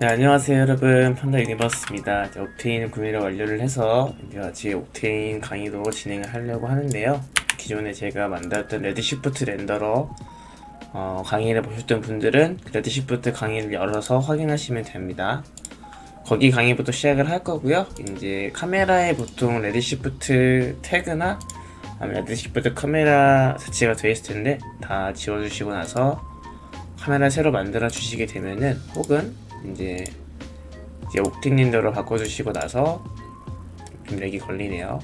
네, 안녕하세요 여러분, 판다 유니버스입니다. 옥테인 구매를 완료를 해서 이제 같이 옥테인 강의도 진행을 하려고 하는데요. 기존에 제가 만들었던 레드시프트 렌더러 강의를 보셨던 분들은 레드시프트 강의를 열어서 확인하시면 됩니다. 거기 강의부터 시작을 할 거고요. 이제 카메라에 보통 레드시프트 태그나 아니면 레드시프트 카메라 설치가 되어 있을 텐데 다 지워주시고 나서 카메라 새로 만들어 주시게 되면은, 혹은 이제 옥테인 렌더로 바꿔주시고 나서 좀 렉이 걸리네요.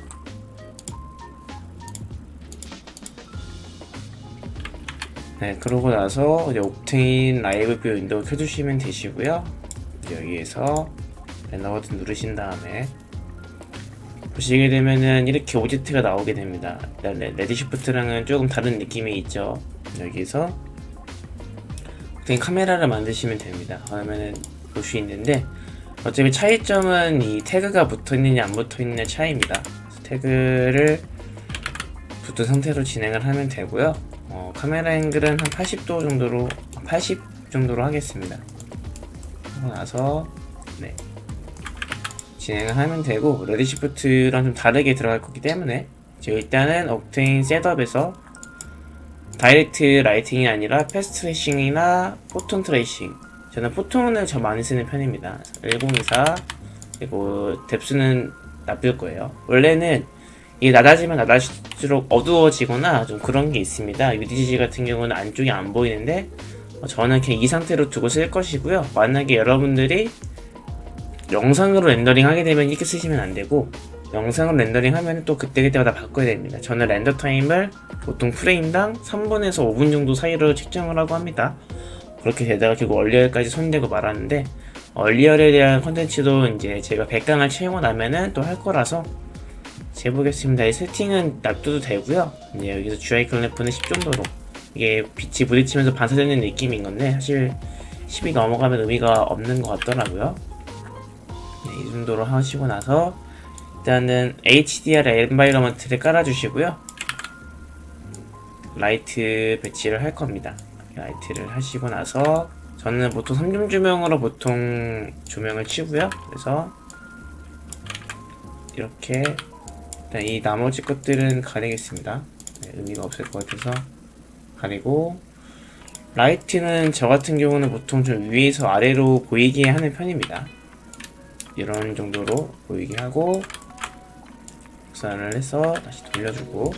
네, 그러고 나서 이제 옥테인 라이브 뷰 윈도우 켜주시면 되시고요. 여기에서 렌더 버튼 누르신 다음에 보시게 되면은 이렇게 오브젝트가 나오게 됩니다. 레드시프트랑은 조금 다른 느낌이 있죠. 여기서 옥테인 카메라를 만드시면 됩니다. 그러면은 볼 수 있는데, 어차피 차이점은 이 태그가 붙어있느냐 안 붙어있느냐 차이입니다. 태그를 붙은 상태로 진행을 하면 되고요. 카메라 앵글은 한 80도 정도로 80 정도로 하겠습니다. 하고 나서 진행을 하면 되고, 레드시프트랑 좀 다르게 들어갈 거기 때문에 일단은 옥테인 셋업에서 다이렉트 라이팅이 아니라 패스트 트레이싱이나 포톤 트레이싱, 저는 포톤을 더 많이 쓰는 편입니다. 1024, 그리고 뎁스는 놔둘 거예요. 원래는 이게 낮아지면 낮아질수록 어두워지거나 좀 그런 게 있습니다. UDG 같은 경우는 안쪽이 안 보이는데 저는 그냥 이 상태로 두고 쓸 것이고요. 만약에 여러분들이 영상으로 렌더링 하게 되면 이렇게 쓰시면 안 되고, 영상으로 렌더링 하면 또 그때그때마다 바꿔야 됩니다. 저는 렌더 타임을 보통 프레임당 3분에서 5분 정도 사이로 측정을 하고 합니다. 그렇게 되다가 결국 얼리얼까지 손대고 말았는데, 얼리얼에 대한 컨텐츠도 이제 제가 100강을 채우고 나면은 또 할 거라서 재보겠습니다. 이 세팅은 놔둬도 되고요. 이제 여기서 GI 클래프는 10 정도로, 이게 빛이 부딪히면서 반사되는 느낌인 건데 사실 10이 넘어가면 의미가 없는 것 같더라고요. 이 정도로 하시고 나서 일단은 HDR 엔바이러먼트를 깔아주시고요. 라이트 배치를 할 겁니다. 라이트를 하시고 나서 저는 보통 3중 조명으로 보통 조명을 치고요. 그래서 이렇게 일단 이 나머지 것들은 가리겠습니다. 의미가 없을 것 같아서 가리고, 라이트는 저 같은 경우는 보통 좀 위에서 아래로 보이게 하는 편입니다. 이런 정도로 보이게 하고 확산을 해서 다시 돌려주고,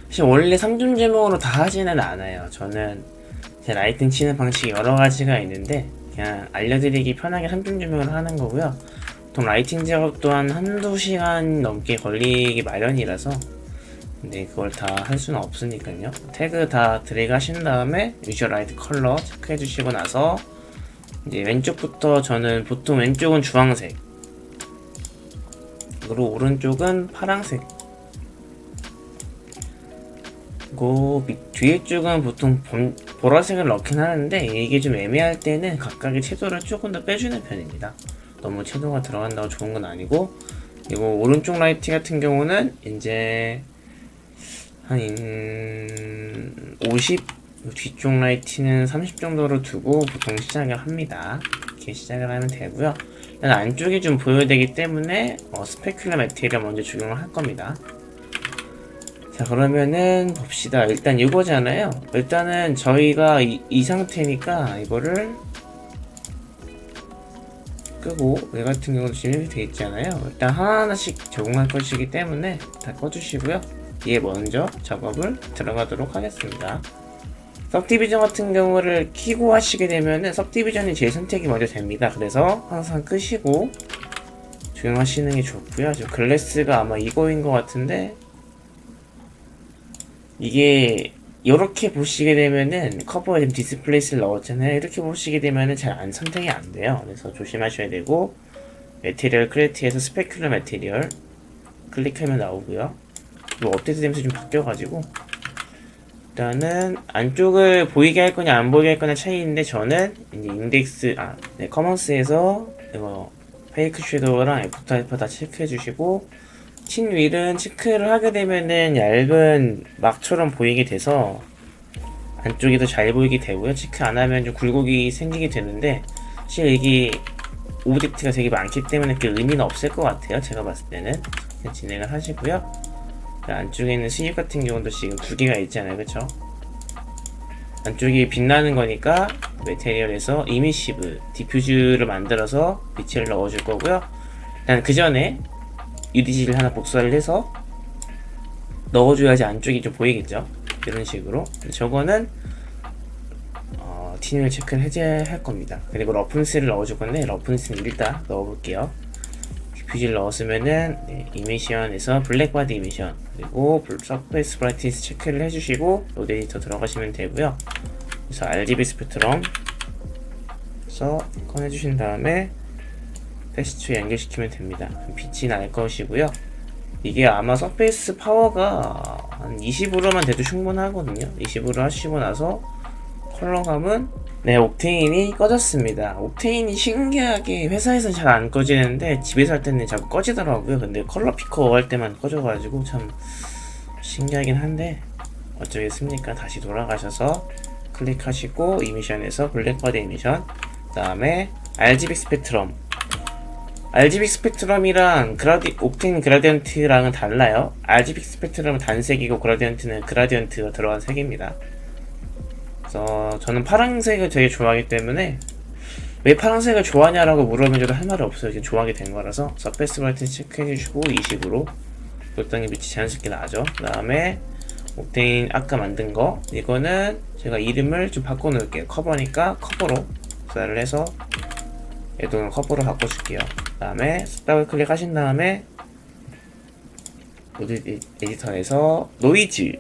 사실 원래 3중 조명으로 다 하지는 않아요. 저는 제 라이팅 치는 방식이 여러 가지가 있는데 그냥 알려드리기 편하게 3중 조명을 하는 거고요. 보통 라이팅 작업 또한 한두 시간 넘게 걸리기 마련이라서, 근데 그걸 다 할 수는 없으니까요. 태그 다 드래그 하신 다음에 유저 라이트 컬러 체크해 주시고 나서 이제 왼쪽부터, 저는 보통 왼쪽은 주황색, 그리고 오른쪽은 파랑색, 그리고 뒤에 쪽은 보통 보라색을 넣긴 하는데 이게 좀 애매할 때는 각각의 채도를 조금 더 빼주는 편입니다. 너무 채도가 들어간다고 좋은 건 아니고. 그리고 오른쪽 라이트 같은 경우는 이제 한 50, 뒤쪽 라이트는 30 정도로 두고 보통 시작을 합니다. 이렇게 시작을 하면 되고요. 일단 안쪽이 좀 보여야 되기 때문에 스페큘러 매트리얼 먼저 적용을 할 겁니다. 자, 그러면은 봅시다. 일단 이거잖아요. 일단은 저희가 이 상태니까 이거를 끄고, 얘 같은 경우도 지금 이렇게 돼 있잖아요. 일단 하나하나씩 적용할 것이기 때문에 다 꺼주시고요. 얘 먼저 작업을 들어가도록 하겠습니다. सब디비전 같은 경우를 키고 하시게 되면은 सब디비전이 제일 선택이 먼저 됩니다. 그래서 항상 끄시고 조용하시는 게 좋고요. 저 글래스가 아마 이거인 것 같은데, 이게 이렇게 보시게 되면은 커버에 지금 디스플레이스를 넣었잖아요. 이렇게 보시게 되면은 잘 안 선택이 안 돼요. 그래서 조심하셔야 되고, 매티리얼 크리에이트에서 스페큘러 매티리얼 클릭하면 나오고요. 이거 업데이트 되면서 좀 바뀌어가지고, 일단은 안쪽을 보이게 할 거냐 안 보이게 할 거냐 차이인데, 저는 이제 인덱스 커먼스에서 이거 페이크 섀도우랑 애프터 알파 다 체크해 주시고, 친 윌은 체크를 하게 되면은 얇은 막처럼 보이게 돼서 안쪽이 더 잘 보이게 되고요. 체크 안 하면 좀 굴곡이 생기게 되는데 사실 이게 오브젝트가 되게 많기 때문에 그 의미는 없을 것 같아요. 제가 봤을 때는. 그냥 진행을 하시고요. 안쪽에 있는 스입 같은 경우도 지금 두 개가 있잖아요. 그쵸? 안쪽이 빛나는 거니까 메테리얼에서 이미시브 디퓨즈를 만들어서 빛을 넣어줄 거고요. 일단 그 전에 UDG를 하나 복사를 해서 넣어줘야지 안쪽이 좀 보이겠죠. 이런 식으로. 저거는 티뉴얼 체크를 해제할 겁니다. 그리고 러프니스를 넣어줄 건데 러프니스는 일단 넣어볼게요. 디퓨즈를 넣었으면은 이미션에서 블랙바디 이미션 그리고 서페이스 브라이트니스 체크를 해주시고 로드 에디터 들어가시면 되고요. 그래서 RGB 스펙트럼 꺼내주신 다음에 패스트에 연결시키면 됩니다. 빛이 날 것이고요. 이게 아마 서페이스 파워가 한 20으로만 돼도 충분하거든요. 20으로 하시고 나서 컬러감은 옥테인이 꺼졌습니다. 옥테인이 신기하게 회사에서 잘 안 꺼지는데 집에서 할 때는 자꾸 꺼지더라고요. 근데 컬러 피커 할 때만 꺼져가지고 참 신기하긴 한데 어쩌겠습니까. 다시 돌아가셔서 클릭하시고 이미션에서 블랙바디 이미션 그 다음에 RGB 스펙트럼 RGB 스펙트럼이랑 옥테인 그라디언트랑은 달라요. RGB 스펙트럼은 단색이고 그라디언트는 그라디언트가 들어간 색입니다. 그래서 저는 파란색을 되게 좋아하기 때문에 왜 파란색을 좋아하냐라고 물어보면 저도 할 말이 없어요. 그냥 좋아하게 된 거라서 서페이스 브라이트니스 체크해주시고 20으로 골당이 빛이 자연스럽게 나죠. 그 다음에 옥테인 아까 만든 거 이거는 제가 이름을 좀 바꿔놓을게요. 커버니까 커버로 복사를 해서 얘도 커버로 바꿔줄게요. 그 다음에 더블 클릭하신 다음에 로드 에디터에서 노이즈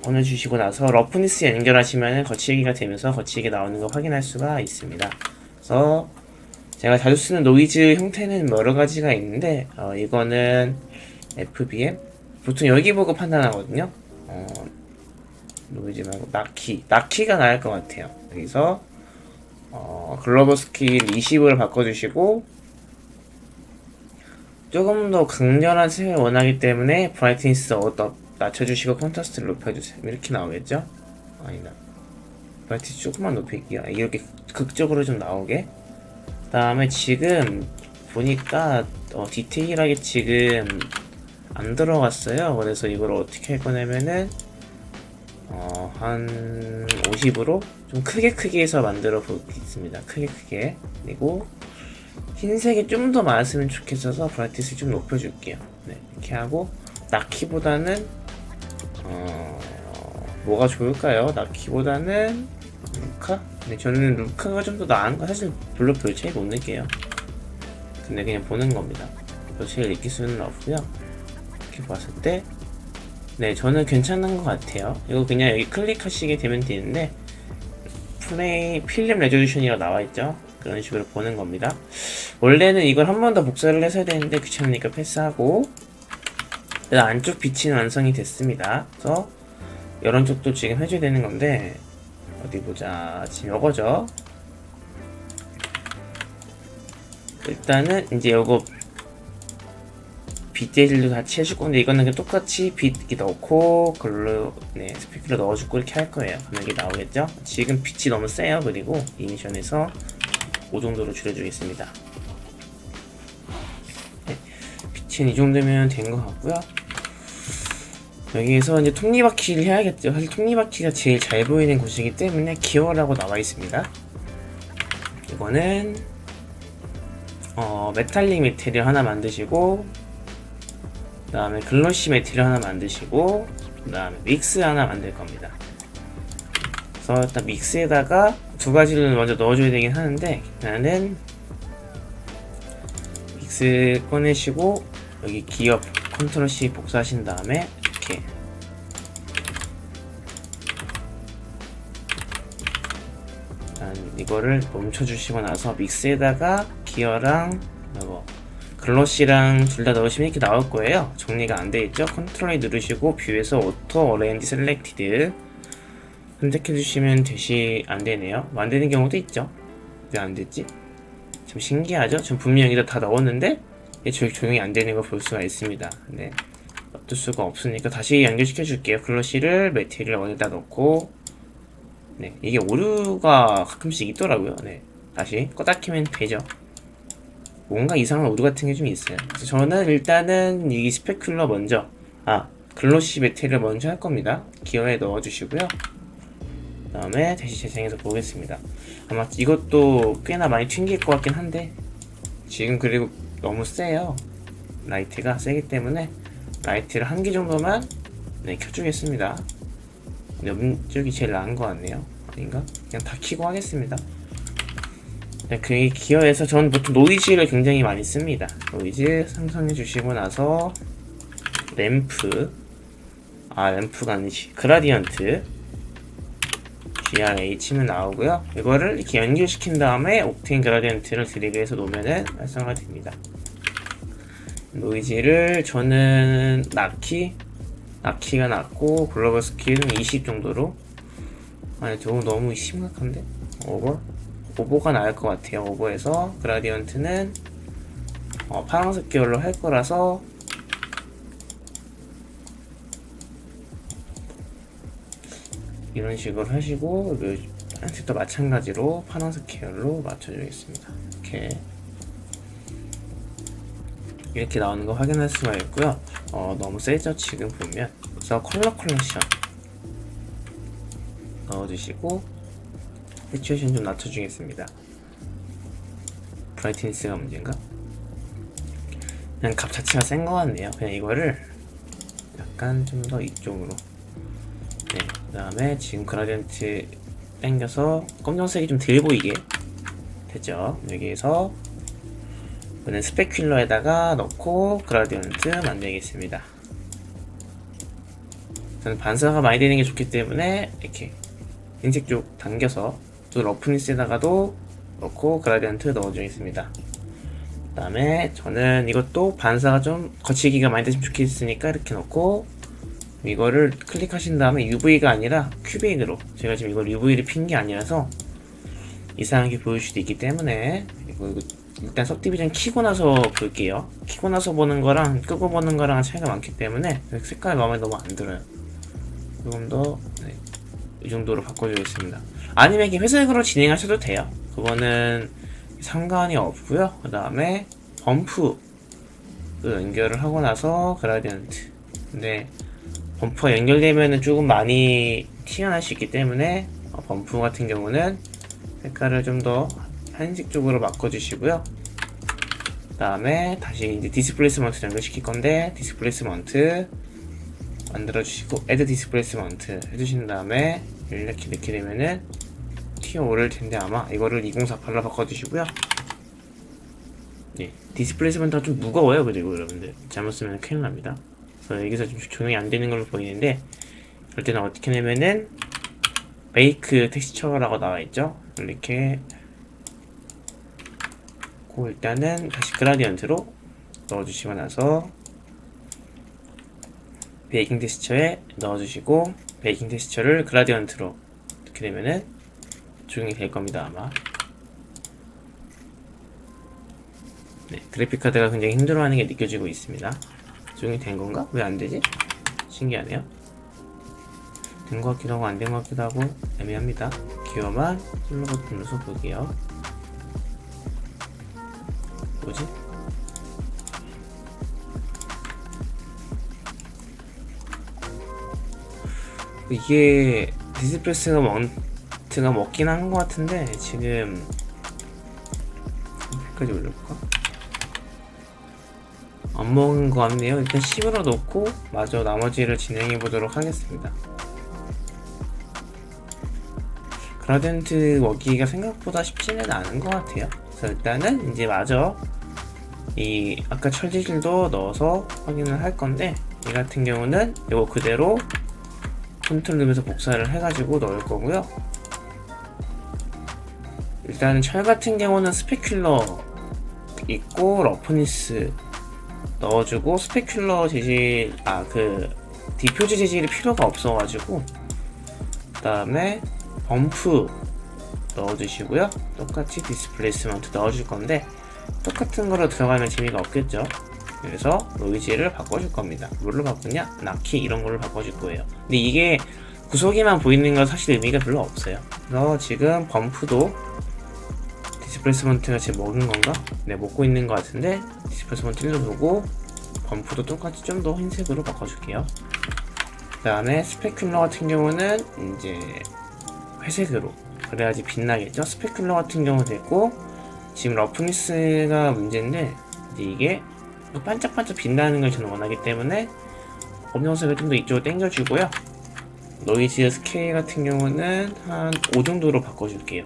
보내주시고 나서 러프니스 연결하시면 거치기가 되면서 거치기 나오는 거 확인할 수가 있습니다. 그래서 제가 자주 쓰는 노이즈 형태는 여러 가지가 있는데 이거는 FBM 보통 여기 보고 판단하거든요. 노이즈 말고 나키가 나을 것 같아요. 여기서 글로벌 스킬 20을 바꿔주시고 조금 더 강렬한 색을 원하기 때문에 브라이트니스 낮춰주시고 컨트라스트를 높여주세요. 이렇게 나오겠죠? 아니다. 브라이트니스 조금만 높일게요. 이렇게 극적으로 좀 나오게. 그 다음에 지금 보니까 디테일하게 지금 안 들어갔어요. 그래서 이걸 어떻게 할 거냐면은 한 50으로 좀 크게 해서 만들어 보겠습니다. 크게. 그리고 흰색이 좀 더 많았으면 좋겠어서 브라이트니스 좀 높여줄게요. 네, 이렇게 하고 나키보다는 뭐가 좋을까요? 나키보다는 루카? 근데 저는 루카가 좀 더 나은 거 사실 별로 별 차이 못 느껴요. 근데 그냥 보는 겁니다. 별 차이 느낄 수는 없고요. 이렇게 봤을 때 네, 저는 괜찮은 것 같아요. 이거 그냥 여기 클릭하시게 되면 되는데 플레이 필름 레졸루션이라고 나와있죠? 그런 식으로 보는 겁니다. 원래는 이걸 한 번 더 복사를 해서 해야 되는데 귀찮으니까 패스하고 안쪽 빛이 완성이 됐습니다. 그래서 이런 쪽도 지금 해줘야 되는 건데 어디 보자. 지금 이거죠. 일단은 이제 요거 빛 재질도 같이 해줄 건데 이거는 그냥 똑같이 빛 이렇게 넣고 글로 스피커를 넣어주고 이렇게 할 거예요. 그럼 이게 나오겠죠? 지금 빛이 너무 세요. 그리고 이미션에서 5 정도로 줄여주겠습니다. 네, 빛은 이 정도면 된 것 같고요. 여기에서 이제 톱니바퀴를 해야겠죠. 사실 톱니바퀴가 제일 잘 보이는 곳이기 때문에 기어라고 나와 있습니다. 이거는 메탈릭 메테리얼 하나 만드시고 그 다음에 글로시 메테리얼 하나 만드시고 그 다음에 믹스 하나 만들 겁니다. 그래서 일단 믹스에다가 두 가지를 먼저 넣어줘야 되긴 하는데 나는 믹스 꺼내시고 여기 기어 컨트롤 C 복사하신 다음에 이렇게 이거를 멈춰주시고 나서 믹스에다가 기어랑 글로시랑 둘 다 넣으시면 이렇게 나올 거예요. 정리가 안 돼 있죠? 컨트롤 누르시고 뷰에서 오토 어레인지 셀렉티드 선택해 주시면 안 되네요. 안 되는 경우도 있죠. 왜 안 됐지? 좀 신기하죠? 전 분명히 다 넣었는데 조용히 안 되는 걸 볼 수가 있습니다. 네. 어쩔 수가 없으니까 다시 연결시켜 줄게요. 글러시를 매트리얼 원에다 넣고, 네, 이게 오류가 가끔씩 있더라고요. 네, 다시 껐다 키면 되죠. 뭔가 이상한 오류 같은 게 좀 있어요. 그래서 저는 일단은 이 스페큘러 먼저, 글로시 매트리얼 먼저 할 겁니다. 기어에 넣어주시고요. 그 다음에 다시 재생해서 보겠습니다. 아마 이것도 꽤나 많이 튕길 것 같긴 한데, 지금 그리고 너무 세요. 라이트가 세기 때문에 라이트를 한 개 정도만, 네, 켜주겠습니다. 옆쪽이 제일 나은 것 같네요. 아닌가? 그냥 다 켜고 하겠습니다. 네, 그 기어에서 저는 보통 노이즈를 굉장히 많이 씁니다. 노이즈 상성해 주시고 나서 램프가 아니지, 그라디언트 GRA 치면 나오고요. 이거를 이렇게 연결시킨 다음에 옥테인 그라디언트를 드래그해서 놓으면은 활성화 됩니다. 노이즈를 저는 나키가 낮고 글로벌 스킬은 20 정도로. 아니, 저거 너무 심각한데? 오버가 나을 것 같아요. 오버에서 그라디언트는 파란색 계열로 할 거라서 이런 식으로 하시고, 한색도 마찬가지로 파란색 계열로 맞춰주겠습니다. 이렇게 나오는 거 확인할 수가 있고요. 너무 세죠? 지금 보면. 그래서 컬러 컬렉션 넣어주시고 세츄에이션 좀 낮춰주겠습니다. 브라이트니스가 문제인가? 그냥 값 자체가 센 것 같네요. 그냥 이거를 약간 좀 더 이쪽으로. 네, 그 다음에 지금 그라디언트 당겨서 검정색이 좀 덜 보이게 됐죠? 여기에서 이번엔 스페큘러에다가 넣고 그라디언트 만들겠습니다. 저는 반사가 많이 되는 게 좋기 때문에 이렇게 흰색 쪽 당겨서, 또 러프니스에다가도 넣고 그라디언트 넣어주겠습니다. 그 다음에 저는 이것도 반사가 좀 거치기가 많이 됐으면 좋겠으니까 이렇게 넣고, 이거를 클릭하신 다음에 UV가 아니라 큐빅으로, 제가 지금 이걸 UV를 핀 게 아니라서 이상하게 보일 수도 있기 때문에 이거 일단 सब디비전 키고 나서 볼게요. 키고 나서 보는 거랑 끄고 보는 거랑 차이가 많기 때문에 색깔 마음에 너무 안 들어요. 조금 더, 네, 이 정도로 바꿔주겠습니다. 아니면 이렇게 회색으로 진행하셔도 돼요. 그거는 상관이 없고요. 그 다음에 범프 연결을 하고 나서 그라디언트. 근데 범프가 연결되면은 조금 많이 튀어나올 수 있기 때문에 범프 같은 경우는 색깔을 좀 더 한색 쪽으로 바꿔주시고요. 그 다음에 다시 이제 디스플레이스먼트 연결시킬 건데, 디스플레이스먼트 만들어주시고 애드 디스플레이스먼트 해주신 다음에 이렇게 넣게 되면은 튀어오를 텐데, 아마 이거를 2048로 바꿔주시고요. 네, 디스플레이스먼트가 좀 무거워요. 그리고 여러분들 잘못 쓰면 큰일 납니다. 그래서 여기서 좀 조용히 안 되는 걸로 보이는데, 그럴 때는 어떻게 하냐면은 메이크 텍스처라고 나와 있죠. 이렇게 일단은 다시 그라디언트로 넣어주시고 나서 베이킹 텍스처에 넣어주시고, 베이킹 텍스처를 그라디언트로 이렇게 되면은 조용히 될 겁니다. 아마. 네, 그래픽카드가 굉장히 힘들어하는 게 느껴지고 있습니다. 조용히 된 건가? 왜 안 되지? 신기하네요. 된 것 같기도 하고 안 된 것 같기도 하고 애매합니다. 기어만 슬로 버튼 눌러서 볼게요. 뭐지? 이게 디스플레이스가 먼트가 먹긴 한 것 같은데, 지금 여기까지 올려볼까? 안 먹은 것 같네요. 일단 10으로 놓고 마저 나머지를 진행해 보도록 하겠습니다. 그라디언트 먹기가 생각보다 쉽지는 않은 것 같아요. 그래서 일단은 이제 마저 이 아까 철제실도 넣어서 확인을 할 건데, 이 같은 경우는 이거 그대로 컨트롤 누르면서 복사를 해가지고 넣을 거고요. 일단은 철 같은 경우는 스페큘러 있고 러프니스 넣어주고, 스페큘러 재질, 디퓨즈 재질이 필요가 없어가지고, 그 다음에 범프 넣어주시고요. 똑같이 디스플레이스먼트 넣어줄 건데, 똑같은 거로 들어가면 재미가 없겠죠. 그래서 노이즈를 바꿔줄 겁니다. 뭘로 바꾸냐? 나키 이런 걸로 바꿔줄 거예요. 근데 이게 구석에만 보이는 건 사실 의미가 별로 없어요. 그래서 지금 범프도 디스플레이스먼트가 제 먹은 건가? 네, 먹고 있는 것 같은데 디스플레이스먼트 1로 두고 범프도 똑같이 좀 더 흰색으로 바꿔줄게요. 그 다음에 스페큘러 같은 경우는 이제 회색으로 그래야지 빛나겠죠. 스페큘러 같은 경우 됐고, 지금 러프니스가 문제인데 이제 이게 반짝반짝 빛나는 걸 저는 원하기 때문에 검정색을 좀 더 이쪽으로 당겨주고요. 노이즈 스케일 같은 경우는 한 5 정도로 바꿔줄게요.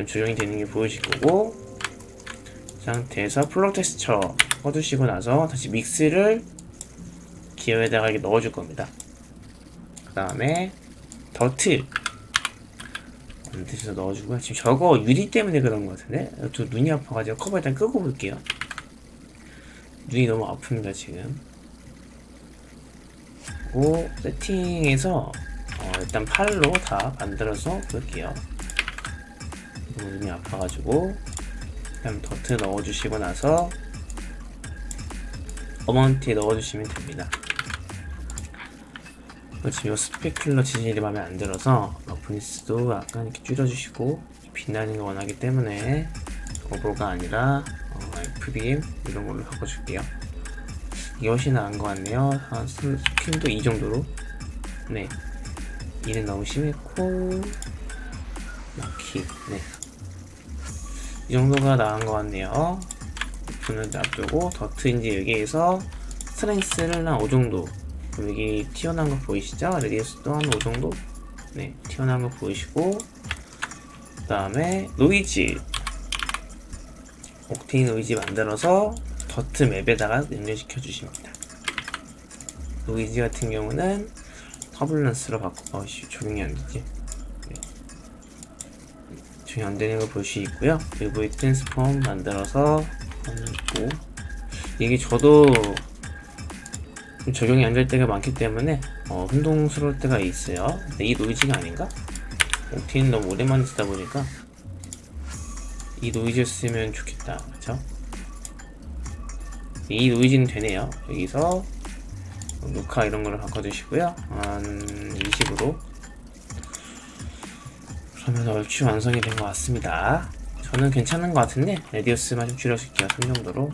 조정이 되는 게 보이실 거고, 그 상태에서 플롯 텍스처 꺼주시고 나서 다시 믹스를 기어에다가 이렇게 넣어줄 겁니다. 그 다음에 더트 드셔서 넣어주고요. 지금 저거 유리 때문에 그런 것 같은데 저 눈이 아파가지고 커버 일단 끄고 볼게요. 눈이 너무 아픕니다 지금. 그리고 세팅에서 일단 팔로 다 만들어서 볼게요. 너무 눈이 아파가지고 그다음 더트 넣어주시고 나서 어마운트에 넣어주시면 됩니다. 지금 이 스페큘러 지질이 마음에 안 들어서 러프니스도 약간 이렇게 줄여주시고, 빛나는 거 원하기 때문에 오버가 아니라 FBM 이런 걸로 바꿔줄게요. 이게 훨씬 나은 것 같네요. 한 스킨도 이 정도로. 네, 이는 너무 심했고 나키. 네, 이 정도가 나은 것 같네요. F는 놔두고 더트 이제 여기에서 스트렝스를 한 5 정도. 여기 튀어나온 거 보이시죠? 레디우스도 한 5 정도? 네, 튀어나온 거 보이시고, 그 다음에 노이즈 옥테인 노이즈 만들어서 더트 맵에다가 연결시켜 주십니다. 노이즈 같은 경우는 터뷸런스로 바꾸고, 적용이 안 되지? 네. 적용 안 되는 거 볼 수 있고요. UV 트랜스폼 만들어서 하고, 이게 저도 좀 적용이 안 될 때가 많기 때문에 혼동스러울 때가 있어요. 근데 이 노이즈가 아닌가? 옥테인 너무 오랜만에 쓰다 보니까 이 노이즈였으면 좋겠다. 그쵸? 이 노이즈는 되네요. 여기서 루카 이런 걸로 바꿔주시고요. 한 20으로. 그러면 얼추 완성이 된 것 같습니다. 저는 괜찮은 것 같은데 레디우스만 좀 줄여줄게요. 3 정도로.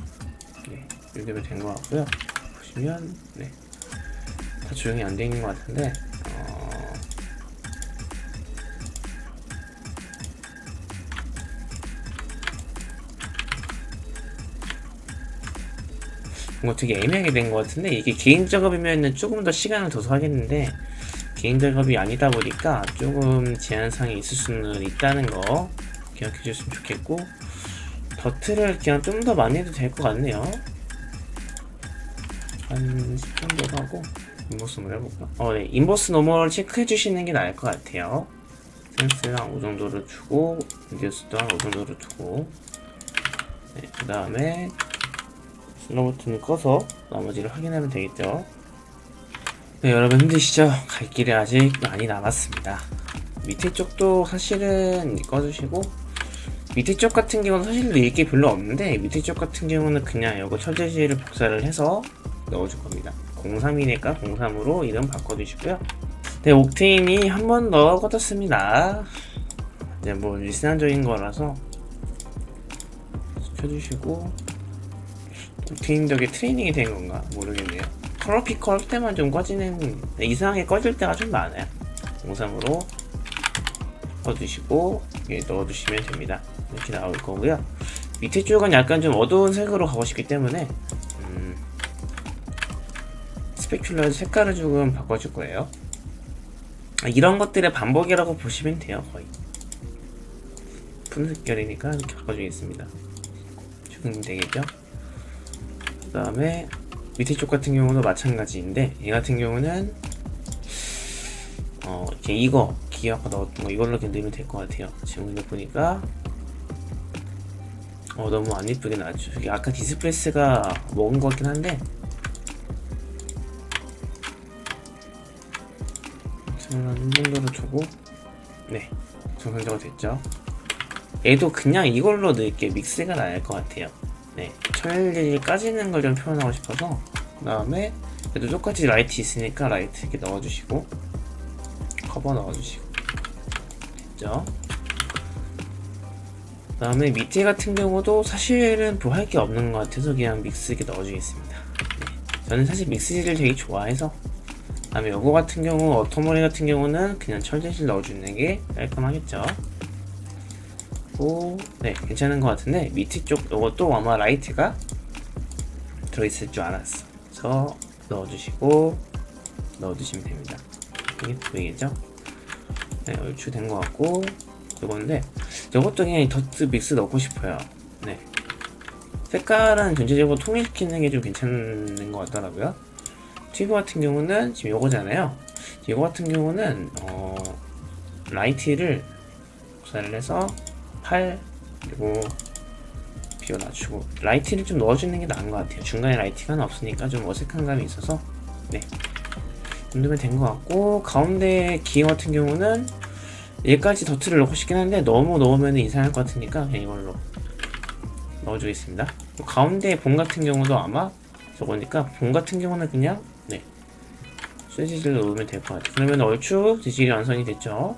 네, 이 정도면 된 것 같고요. 보시면 네, 다 조용히 안 되어 있는 것 같은데 뭔가 되게 애매하게 된 것 같은데, 이게 개인 작업이면 조금 더 시간을 둬서 하겠는데 개인 작업이 아니다 보니까 조금 제한사항이 있을 수는 있다는 거 기억해 주셨으면 좋겠고, 더트를 그냥 좀 더 많이 해도 될 것 같네요. 한 10 정도 하고 인버스를 해볼까? 네, 인버스 노멀 체크해 주시는 게 나을 것 같아요. 센스를 한 5 정도로 주고, 레디우스도 한 5 정도로 두고, 네, 그 다음에 슬로우 버튼을 꺼서 나머지를 확인하면 되겠죠. 네, 여러분 힘드시죠? 갈 길이 아직 많이 남았습니다. 밑에 쪽도 사실은 꺼주시고, 밑에 쪽 같은 경우는 사실 넣을 게 별로 없는데, 밑에 쪽 같은 경우는 그냥 이거 철제실을 복사를 해서 넣어줄 겁니다. 03이니까 03으로 이름 바꿔주시고요. 네, 옥테인이 한 번 더 꺼졌습니다. 이제 뭐 일상적인 거라서 켜주시고, 옥테인 덕에 트레이닝이 된 건가 모르겠네요. 컬러 피커 할 때만 좀 꺼지는, 이상하게 꺼질 때가 좀 많아요. 03으로 꺼주시고 넣어주시면 됩니다. 이렇게 나올 거고요. 밑에 쪽은 약간 좀 어두운 색으로 가고 싶기 때문에 스페큘러 색깔을 조금 바꿔줄 거예요. 이런 것들의 반복이라고 보시면 돼요. 거의 푸른색결이니까 이렇게 바꿔주겠습니다. 조금 되겠죠? 그 다음에 밑에 쪽 같은 경우도 마찬가지인데, 얘 같은 경우는 이렇게 이거 기아가 넣었던 거 이걸로 이렇게 넣으면 될 것 같아요. 지금 근데 보니까 너무 안 이쁘게 나왔죠. 여기 아까 디스플레이스가 먹은 것 같긴 한데, 한 정도로 주고, 네, 정상적으로 됐죠. 얘도 그냥 이걸로 넣을게 믹스가 나을 것 같아요. 네, 천일까지는 걸 좀 표현하고 싶어서 그 다음에 그래도 똑같이 라이트 있으니까 라이트 이렇게 넣어주시고 커버 넣어주시고 됐죠? 그 다음에 밑에 같은 경우도 사실은 뭐 할 게 없는 것 같아서 그냥 믹스 이렇게 넣어주겠습니다. 네, 저는 사실 믹스질을 되게 좋아해서. 그 다음에 요거 같은 경우 어터머리 같은 경우는 그냥 철제실 넣어주는 게 깔끔하겠죠. 네, 괜찮은 것 같은데 밑에 쪽 요것도 아마 라이트가 들어있을 줄 알았어. 그래서 넣어주시면 됩니다. 이게 보이겠죠? 네, 얼추 된 것 같고 요건데 요것도 그냥 더트 믹스 넣고 싶어요. 네, 색깔은 전체적으로 통일시키는 게 좀 괜찮은 것 같더라고요. 튜브 같은 경우는 지금 요거잖아요. 이거 같은 경우는 라이트를 복사를 해서 8 그리고 비워 낮추고 라이트를 좀 넣어주는 게 나은 것 같아요. 중간에 라이트가 하나 없으니까 좀 어색한 감이 있어서. 네, 이 정도면 된 것 같고 가운데 기어 같은 경우는 얘까지 더트를 넣고 싶긴 한데 너무 넣으면 이상할 것 같으니까 그냥 이걸로 넣어주겠습니다. 가운데 봉 같은 경우도 아마 저거니까 봉 같은 경우는 그냥 네, 쇠지질로 넣으면 될 것 같아요. 그러면 얼추 지질이 완성이 됐죠.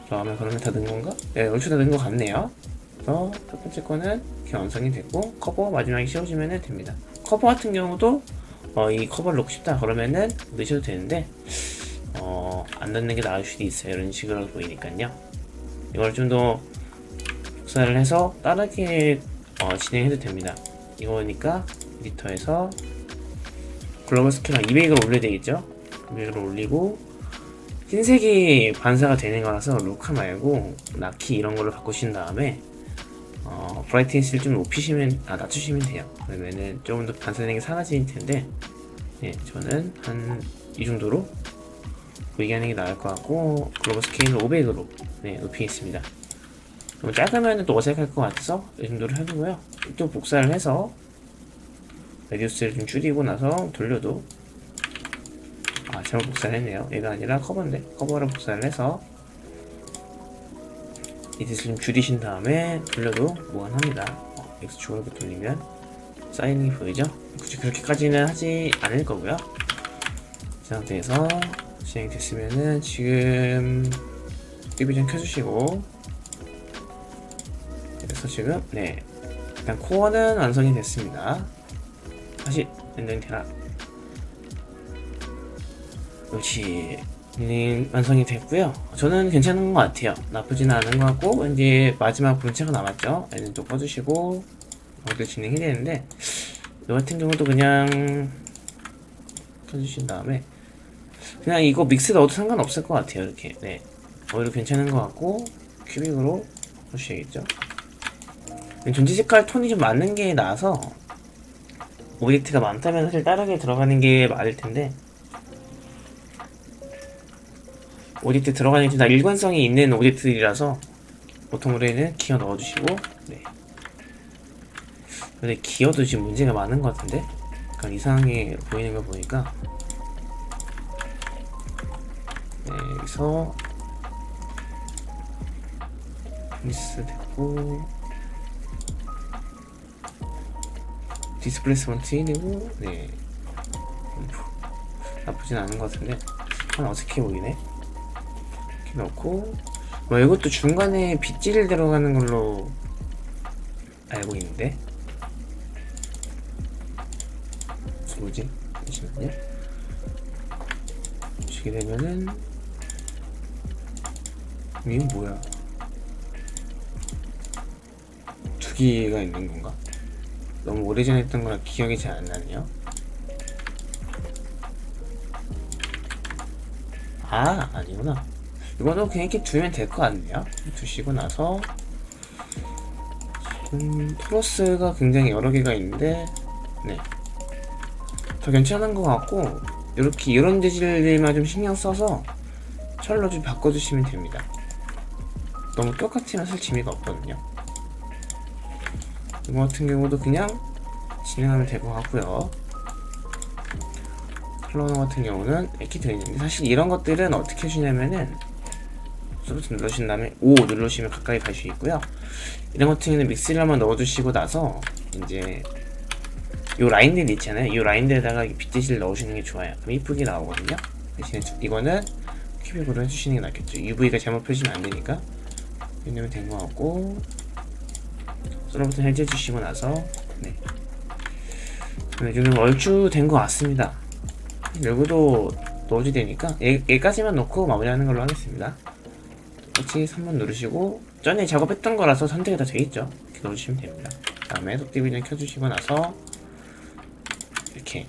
그러면 다 넣은 건가? 네, 얼추 다 넣은 것 같네요. 그래서 첫 번째 거는 이렇게 완성이 됐고 커버 마지막에 씌워주면 됩니다. 커버 같은 경우도 이 커버를 넣고 싶다 그러면은 넣으셔도 되는데 안 넣는 게 나을 수도 있어요. 이런 식으로 보이니까요. 이걸 좀 더 복사를 해서 다르게 진행해도 됩니다. 이거니까 에디터에서 글로벌 스케일랑 200을 올려야 되겠죠? 200을 올리고 흰색이 반사가 되는 거라서 루카 말고 나키 이런 걸로 바꾸신 다음에 브라이트니스를 좀 낮추시면 돼요. 그러면은 조금 더 반사되는 게 사라질 텐데 네, 저는 한 이 정도로 보이게 하는 게 나을 것 같고 글로벌 스케일을 500으로 네, 높이겠습니다. 너무 작으면 또 어색할 것 같아서 이 정도로 해두고요. 또 복사를 해서 레디우스를 좀 줄이고 나서 돌려도 잘못 복사를 했네요. 얘가 아니라 커버인데 커버를 복사를 해서 이짓을 좀 줄이신 다음에 돌려도 무한합니다. X축으로 돌리면 사인이 보이죠? 굳이 그렇게까지는 하지 않을 거고요. 이 상태에서 진행됐으면은 지금 TV 좀 켜주시고 그래서 지금 네, 일단 코어는 완성이 됐습니다. 다시 렌더링 되라. 그렇지. 완성이 됐고요. 저는 괜찮은 것 같아요. 나쁘지는 않은 것 같고 왠지 마지막 본체가 남았죠. 얘는 또 꺼주시고 모두 진행이 되는데 이 같은 경우도 그냥 켜주신 다음에 그냥 이거 믹스 넣어도 상관없을 것 같아요. 이렇게 네, 오히려 괜찮은 것 같고 큐빅으로 보시겠죠. 전체 색깔 톤이 좀 맞는 게 나아서 오브젝트가 많다면 사실 다르게 들어가는 게 맞을 텐데 오브젝트 들어가는 게 다 일관성이 있는 오브젝트들이라서 보통 우리는 기어 넣어주시고 네. 근데 기어도 지금 문제가 많은 것 같은데 약간 이상하게 보이는 거 보니까 네, 여기서 미스 됐고 디스플레이스먼트 1이고 네, 나쁘진 않은 것 같은데 한 어색해 보이네. 이렇게 넣고 이것도 중간에 빗질 들어가는 걸로 알고 있는데 뭐지? 잠시만요. 보시게 되면은 이건 뭐야? 두 개가 있는 건가? 너무 오래전에 했던 거라 기억이 잘 안 나네요. 아니구나. 이거도 그냥 이렇게 두면 될 것 같네요. 두시고 나서 지금 플러스가 굉장히 여러 개가 있는데 네, 더 괜찮은 것 같고 이렇게 이런 재질들만 좀 신경 써서 철로 좀 바꿔주시면 됩니다. 너무 똑같으면 사실 재미가 없거든요. 이거 같은 경우도 그냥 진행하면 될 것 같고요. 클로너 같은 경우는 이렇게 되어있는데 사실 이런 것들은 어떻게 해주냐면은 솔루트 누르신 다음에 O 누르시면 가까이 갈 수 있고요. 이런 같은 경우는 믹스를 한번 넣어주시고 나서 이제 요 라인들 있잖아요. 요 라인들에다가 빗대시를 넣으시는 게 좋아요. 그럼 이쁘게 나오거든요. 대신에 이거는 큐빅으로 해주시는 게 낫겠죠. UV가 잘못 펴지면 안 되니까. 이러면 된 것 같고, 솔루트 해제해주시고 나서 네. 이 정도면 얼추 된 것 같습니다. 여기도 넣어줘야 되니까 얘까지만 넣고 마무리하는 걸로 하겠습니다. 똑같이 3번 누르시고 전에 작업했던 거라서 선택이 다 되어있죠. 이렇게 누르시면 됩니다. 그 다음에 속 디비전 켜주시고 나서 이렇게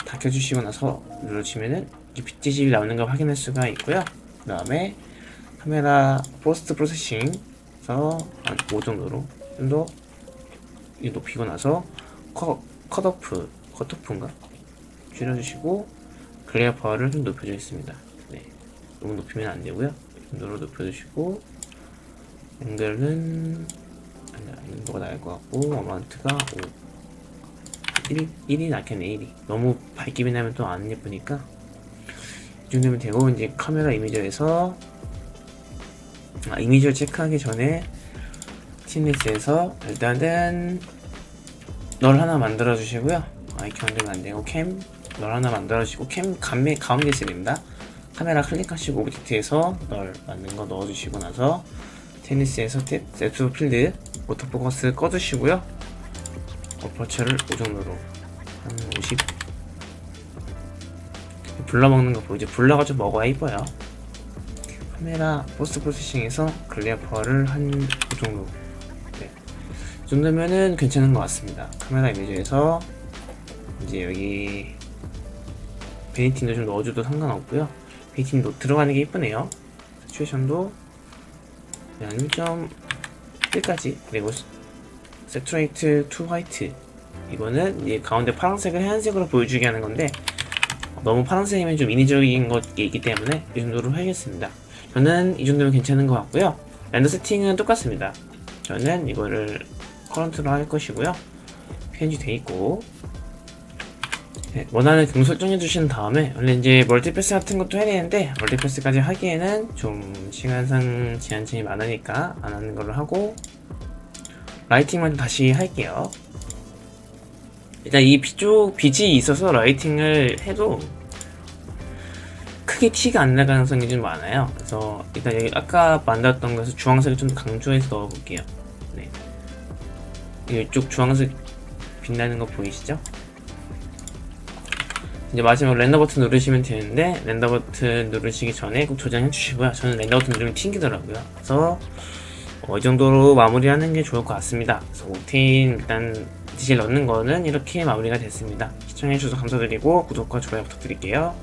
다 켜주시고 나서 누르시면은 빗지집이 나오는 걸 확인할 수가 있고요. 그 다음에 카메라 포스트 프로세싱에서 한 5 정도로 좀 더 높이고 나서 컷오프인가? 줄여주시고 글레어 파워를 좀 높여주겠습니다. 네, 너무 높이면 안 되고요. 이 정도로 높여주시고 앵글은 인도가 나을 것 같고 어마운트가 1이 낫겠네. 1이 너무 밝기만 나면 또 안 예쁘니까 이 정도면 되고 이제 카메라 이미저에서 이미지를 체크하기 전에 TNS에서 일단은 널 하나 만들어 주시고요. 아이콘 되면 안 되고 캠 널 하나 만들어 주시고 캠 가운데 있어야 됩니다. 카메라 클릭하시고 오브젝트에서 널 만든 거 넣어 주시고 나서 테니스에서 뎁스 필드 오토포커스 꺼 주시고요. 어퍼처를 5 정도로 한 50. 불러 먹는 거 보이죠? 불러가지고 먹어야 이뻐요. 카메라 포스트 프로세싱에서 글레어 파워를 한 5 정도. 네. 이 정도면은 괜찮은 것 같습니다. 카메라 이미지에서 이제 여기 베니팅도 좀 넣어줘도 상관없고요. 베니팅도 들어가는 게 이쁘네요. 시츄에이션도 1.1까지 그리고 세츄레이트 투 화이트 이거는 이제 가운데 파란색을 하얀색으로 보여주게 하는 건데 너무 파란색이면 좀 인위적인 것이 있기 때문에 이 정도로 하겠습니다. 저는 이 정도면 괜찮은 것 같고요. 렌더 세팅은 똑같습니다. 저는 이거를 커런트로 할 것이고요. PNG 돼 있고 네, 원하는 경로 설정해 주신 다음에 원래 이제 멀티패스 같은 것도 해야 되는데 멀티패스까지 하기에는 좀 시간상 제한점이 많으니까 안 하는 걸로 하고 라이팅만 다시 할게요. 일단 이 빛이 있어서 라이팅을 해도 크게 티가 안 날 가능성이 좀 많아요. 그래서 일단 여기 아까 만들었던 거에서 주황색을 좀 강조해서 넣어볼게요. 네. 이쪽 주황색 빛나는 거 보이시죠? 이제 마지막 렌더 버튼 누르시면 되는데 렌더 버튼 누르시기 전에 꼭 저장해 주시고요. 저는 렌더 버튼 누르면 튕기더라고요. 그래서 이 정도로 마무리하는 게 좋을 것 같습니다. 그래서 옥테인 일단 디젤 넣는 거는 이렇게 마무리가 됐습니다. 시청해 주셔서 감사드리고 구독과 좋아요 부탁드릴게요.